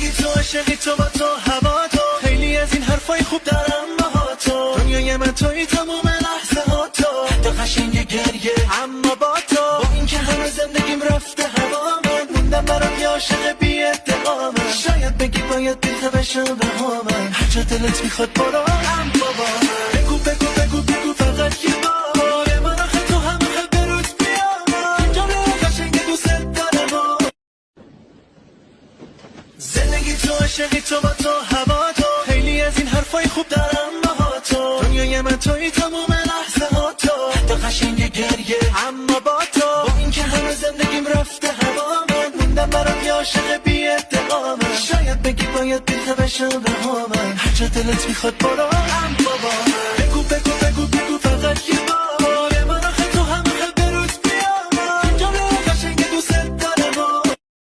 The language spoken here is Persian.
زندگی تو عشقی تو با تو هوا تو خیلی از این حرفای خوب دارم با تو دنیای من توی تموم لحظه ها تو حتی قشنگ گریه اما با تو با این که همه زندگیم رفته هوا من موندم برام یه عاشق بی ادعا من شاید بگی باید بیخه بشم به ها من هر جا دلت میخواد برو اما با من بگو بگو بگو بگو فقط یه بار من آخه تو همه بروت بیام جان قشنگ دوست دارم زندگی تو عشقی تو با تو هوا تو خیلی از این حرفای خوب دارم با تو دنیای من توی تموم لحظه ها تو حتی قشنگ گریه اما با تو با این که همه زندگیم رفته هوا من موندم برام یه عاشق بی ادعا من شاید بگی باید بیخه بشم به ها من هر جا دلت میخواد برو اما با من بگو بگو